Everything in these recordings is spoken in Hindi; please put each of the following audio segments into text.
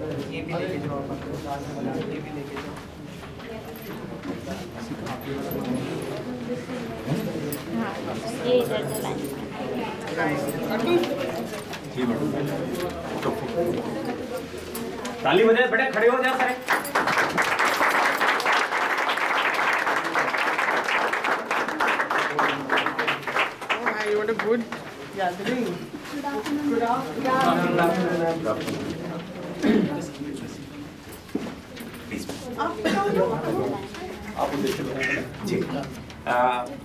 ये भी लेके जाओ, ये भी लेके जाओ। हाँ, ये इधर चलाएं। जी मैडम, ताली बजाए, बेटे खड़े हो जाओ सारे। What a good gathering. Good जी,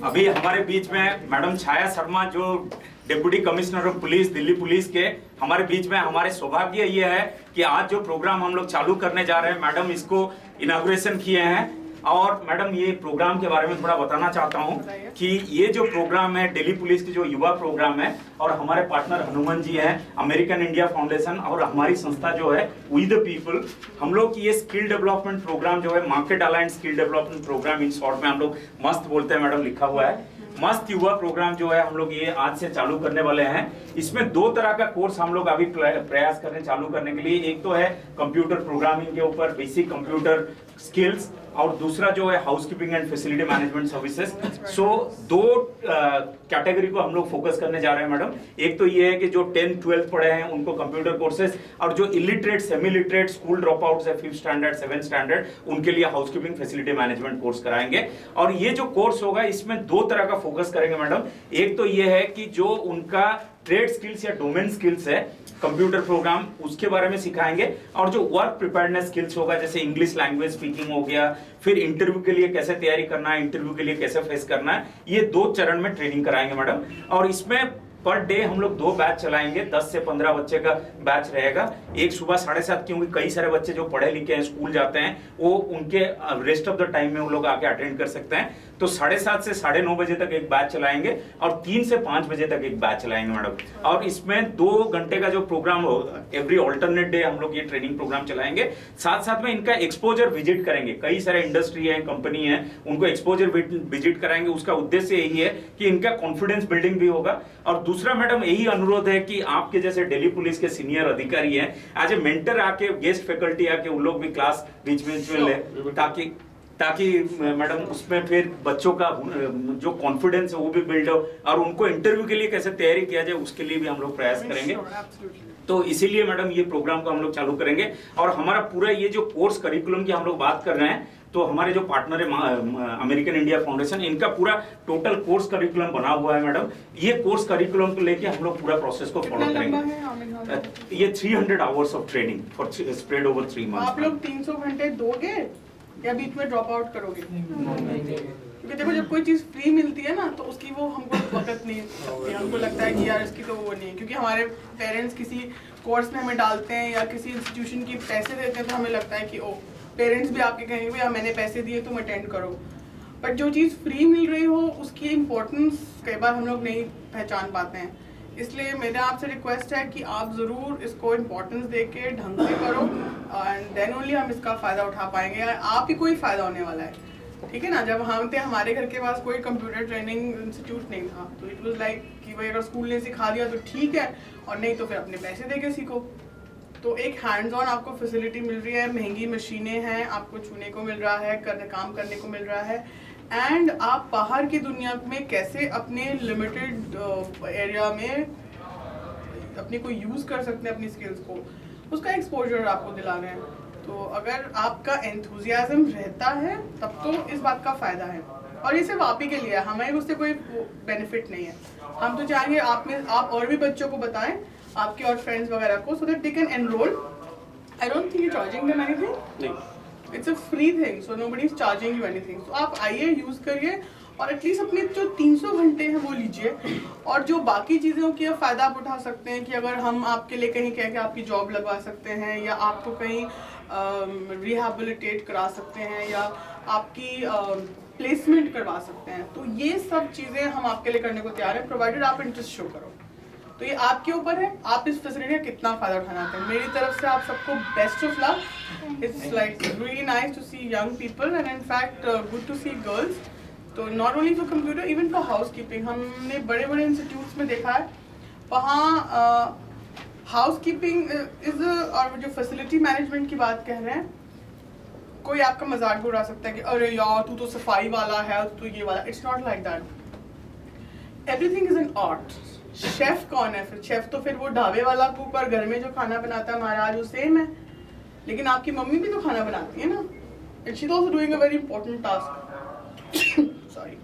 अभी हमारे बीच में मैडम छाया शर्मा जो deputy commissioner of police Delhi police के हमारे बीच में, हमारे सौभाग्य ये है कि आज जो प्रोग्राम हम लोग चालू करने जा रहे हैं, मैडम इसको इनॉग्रेशन किए हैं। और मैडम ये प्रोग्राम के बारे में थोड़ा बताना चाहता हूँ कि ये जो प्रोग्राम है दिल्ली पुलिस की जो युवा प्रोग्राम है, और हमारे पार्टनर हनुमान जी हैं, अमेरिकन इंडिया फाउंडेशन, और हमारी संस्था जो है वी द पीपल, हम लोग की ये स्किल डेवलपमेंट प्रोग्राम जो है market aligned skill development programme, in short में हम लोग मस्त बोलते हैं मैडम, लिखा हुआ है मस्त युवा प्रोग्राम जो है हम लोग ये आज से चालू करने वाले हैं। इसमें दो तरह का कोर्स हम लोग अभी प्रयास कर रहे हैं चालू करने के लिए। एक तो है कंप्यूटर प्रोग्रामिंग के ऊपर बेसिक कंप्यूटर स्किल्स, और दूसरा जो है housekeeping and facility management services. So दो कैटेगरी को हम लोग फोकस करने जा रहे हैं मैडम। एक तो ये है कि जो 10th 12th पढ़े हैं उनको कंप्यूटर कोर्सेज, और जो illiterate semi literate school drop out है 5th स्टैंडर्ड 7th स्टैंडर्ड, उनके लिए हाउसकीपिंग फैसिलिटी मैनेजमेंट कोर्स कराएंगे। और ये जो कोर्स होगा इसमें दो तरह का फोकस करेंगे मैडम। एक तो ये है कि जो उनका ट्रेड स्किल्स या डोमेन स्किल्स है, कंप्यूटर प्रोग्राम उसके बारे में सिखाएंगे, और जो वर्क प्रिपेयर्डनेस स्किल्स होगा जैसे इंग्लिश लैंग्वेज स्पीकिंग हो गया, फिर इंटरव्यू के लिए कैसे तैयारी करना है, इंटरव्यू के लिए कैसे फेस करना है, ये दो चरण में ट्रेनिंग कराएंगे मैडम। और इसमें पर डे हम लोग 2 बैच चलाएंगे, 10 से 15 बच्चे का बैच रहेगा। एक सुबह 7:30, क्योंकि कई सारे बच्चे जो पढ़े लिखे हैं स्कूल जाते हैं, वो उनके रेस्ट ऑफ द टाइम में वो लोग आके अटेंड कर सकते हैं। तो 7:30 से 9:30 बजे तक एक बैच चलाएंगे, और 3 से 5 बजे तक एक बैच चलाएंगे मैडम। और इसमें 2 घंटे का जो प्रोग्राम होगा, एवरी ऑल्टरनेट डे हम लोग ये ट्रेनिंग प्रोग्राम चलाएंगे। साथ साथ में इनका एक्सपोजर विजिट करेंगे, कई सारे इंडस्ट्री है, कंपनी है, उनको एक्सपोजर विजिट कराएंगे। उसका उद्देश्य यही है कि इनका कॉन्फिडेंस बिल्डिंग भी होगा। और दूसरा मैडम यही अनुरोध है कि आपके जैसे दिल्ली पुलिस के सीनियर अधिकारी हैं, एज ए मेंटर आके, गेस्ट फैकल्टी आके वो लोग भी क्लास बीच में ले, ताकि मैडम उसमें फिर बच्चों का जो कॉन्फिडेंस है वो भी बिल्ड हो, और उनको इंटरव्यू के लिए कैसे तैयारी किया जाए उसके लिए भी हम लोग प्रयास करेंगे। तो इसीलिए मैडम ये प्रोग्राम को हम लोग चालू करेंगे। और हमारा पूरा ये जो कोर्स करिकुलम की हम लोग बात कर रहे हैं, तो हमारे जो पार्टनर है अमेरिकन इंडिया फाउंडेशन, इनका पूरा टोटल कोर्स करिकुलम बना हुआ है मैडम। ये कोर्स करिकुलम को लेके हम लोग पूरा प्रोसेस को फॉलो करेंगे। ये 300 hours of training for spread over 3 months. आप लोग 300 घंटे दोगे या बीच में ड्रॉप आउट करोगे? क्योंकि देखो, जब कोई चीज फ्री मिलती है ना, तो उसकी वो हमको वक्त नहीं लगती, हमको लगता है कि यार इसकी तो वो नहीं, क्योंकि हमारे पेरेंट्स किसी कोर्स में हमें डालते हैं या किसी इंस्टीट्यूशन की पैसे देते हैं, तो हमें लगता है कि ओ, पेरेंट्स भी आपके कहेंगे भैया मैंने पैसे दिए तुम अटेंड करो। बट जो चीज़ फ्री मिल रही हो उसकी इम्पोर्टेंस कई बार हम लोग नहीं पहचान पाते हैं। इसलिए मेरा आपसे रिक्वेस्ट है कि आप ज़रूर इसको इम्पोर्टेंस दे के ढंग से करो, एंड देन ओनली हम इसका फ़ायदा उठा पाएंगे, या आप ही कोई फ़ायदा होने वाला है। ठीक है ना? जब हम थे, हमारे घर के पास कोई कंप्यूटर ट्रेनिंग इंस्टीट्यूट नहीं था, तो इट वाज लाइक कि भाई अगर स्कूल ने सिखा दिया तो ठीक है, और नहीं तो फिर अपने पैसे दे के सीखो। तो एक हैंड्स ऑन आपको फैसिलिटी मिल रही है, महंगी मशीनें हैं, आपको छूने को मिल रहा है, काम करने को मिल रहा है, एंड आप बाहर की दुनिया में कैसे अपने लिमिटेड एरिया में अपने को यूज़ कर सकते हैं, अपनी स्किल्स को, उसका एक्सपोजर आपको दिला रहे हैं। तो अगर आपका एंथुजियाज्म रहता है तब तो इस बात का फ़ायदा है। और ये सिर्फ आप ही के लिए है, हमें उससे कोई बेनिफिट नहीं है। हम तो चाहेंगे आप और भी बच्चों को बताएं, आपके और फ्रेंड्स वगैरह को, so that they can enroll. I don't think you charging them anything, नहीं, it's a free thing, so nobody is charging you anything. तो आप आइए, यूज़ करिए, और एटलीस्ट अपने जो 300 घंटे हैं वो लीजिए, और जो बाकी चीज़ों की फ़ायदा आप उठा सकते हैं कि अगर हम आपके लिए कहीं कह के आपकी जॉब लगवा सकते हैं, या आपको कहीं रिहैबिलिटेट करा सकते हैं, या आपकी प्लेसमेंट करवा सकते हैं, तो ये सब चीज़ें हम आपके लिए करने को तैयार हैं, प्रोवाइडेड आप इंटरेस्ट शो करो। तो ये आपके ऊपर है, आप इस फैसिलिटी का कितना फ़ायदा उठाना चाहते हैं। मेरी तरफ से आप सबको best of luck. It's like really nice to see young people, and in fact good to see girls. तो not only for computer, even for housekeeping, हमने बड़े बड़े इंस्टीट्यूट्स में देखा है, वहाँ हाउसकीपिंग इज, और जो फैसिलिटी मैनेजमेंट की बात कह रहे हैं, कोई आपका मजाक भी उड़ा सकता है कि अरे यार तू तो सफाई वाला है, तू ये वाला। It's not like that. Everything is an art. Chef कौन है फिर? शेफ तो फिर वो ढाबे वाला कुक और घर में जो खाना बनाता है महाराज, वो सेम है। लेकिन आपकी मम्मी भी तो खाना बनाती है ना, and she is also doing a very important task. Sorry.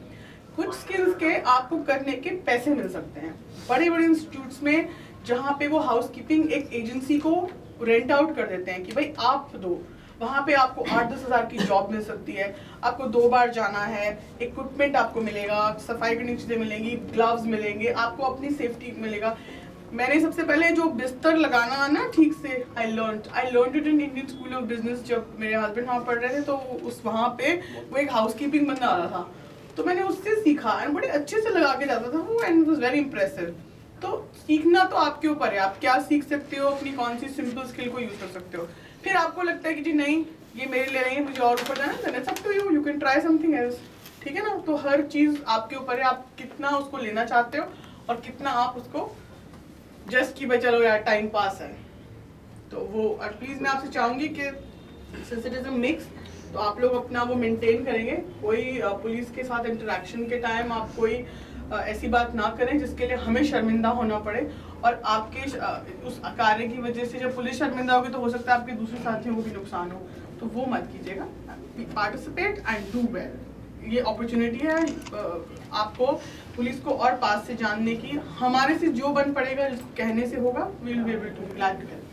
कुछ स्किल्स के आपको करने के पैसे मिल सकते हैं। बड़े बड़े इंस्टीट्यूट्स में जहाँ पे वो हाउसकीपिंग एक एजेंसी को रेंट आउट कर देते हैं कि भाई आप दो, वहाँ पे आपको 8-10 हज़ार की जॉब मिल सकती है। आपको 2 बार जाना है, इक्विपमेंट आपको मिलेगा, सफाई करने की चीज़ें मिलेंगी, ग्लव्स मिलेंगे, आपको अपनी सेफ्टी मिलेगा। मैंने सबसे पहले जो बिस्तर लगाना ना ठीक से, I learn it in Indian school of business. जब मेरे हस्बैंड वहाँ पढ़ रहे थे तो उस वहाँ पे वो एक हाउसकीपिंग बंदा आ रहा था, तो मैंने उससे सीखा एंड बड़े अच्छे से लगा के जाता था वो, एंड वाज वेरी इंप्रेसिव। तो सीखना तो आपके ऊपर है, आप क्या सीख सकते हो, अपनी कौन सी सिंपल स्किल को यूज कर सकते हो। फिर आपको लगता है कि जी नहीं ये मेरे लिए नहीं है, मुझे और ऊपर जाना है, then it's up to you, you can try something else. ठीक है ना? तो हर चीज आपके ऊपर है, आप कितना उसको लेना चाहते हो और कितना आप उसको जस्ट कि भाई चलो यार टाइम पास है। तो वो, और प्लीज मैं आपसे चाहूंगी कि since it is a mix, तो आप लोग अपना वो मेंटेन करेंगे। कोई पुलिस के साथ इंटरेक्शन के टाइम आप कोई ऐसी बात ना करें जिसके लिए हमें शर्मिंदा होना पड़े, और आपके उस कार्य की वजह से जब पुलिस शर्मिंदा होगी तो हो सकता है आपके दूसरे साथियों को भी नुकसान हो, तो वो मत कीजिएगा। Participate and do well. ये अपॉर्चुनिटी है आपको पुलिस को और पास से जानने की। हमारे से जो बन पड़ेगा, जिसको कहने से होगा, we will be able to glad to help.